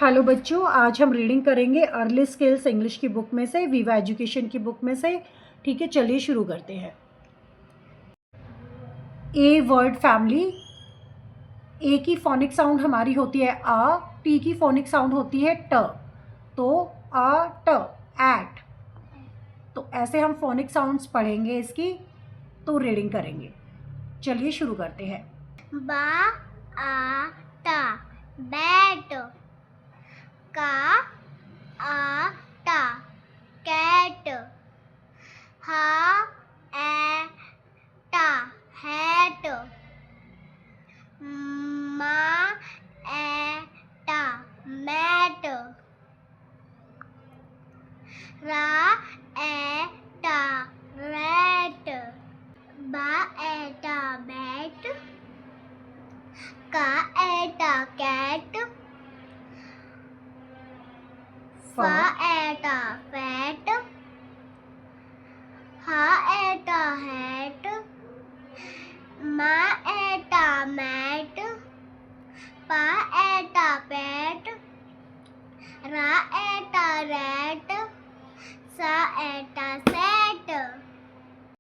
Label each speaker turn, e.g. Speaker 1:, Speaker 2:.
Speaker 1: Hello बच्चों, आज हम रीडिंग करेंगे अर्ली स्किल्स इंग्लिश की बुक में से, विवा एजुकेशन की बुक में से। ठीक है, चलिए शुरू करते हैं। A word family. ए की फोनिक साउंड हमारी होती है आ, टी की फोनिक साउंड होती है ट। तो आ ट, एट। तो ऐसे हम फोनिक साउंड्स पढ़ेंगे इसकी, तो रीडिंग करेंगे। चलिए शुरू करते हैं।
Speaker 2: बा आ टा बैट, का आ टा कैट, हा ए टा हैट, मा ए टा मैट, रा ए टा रैट, बा ए टा बैट, का एटा कैट, फा एटा फैट, हा एटा हैट, मा एटा मैट, पा एटा पैट, रा एटा रैट, सा एटा सेट।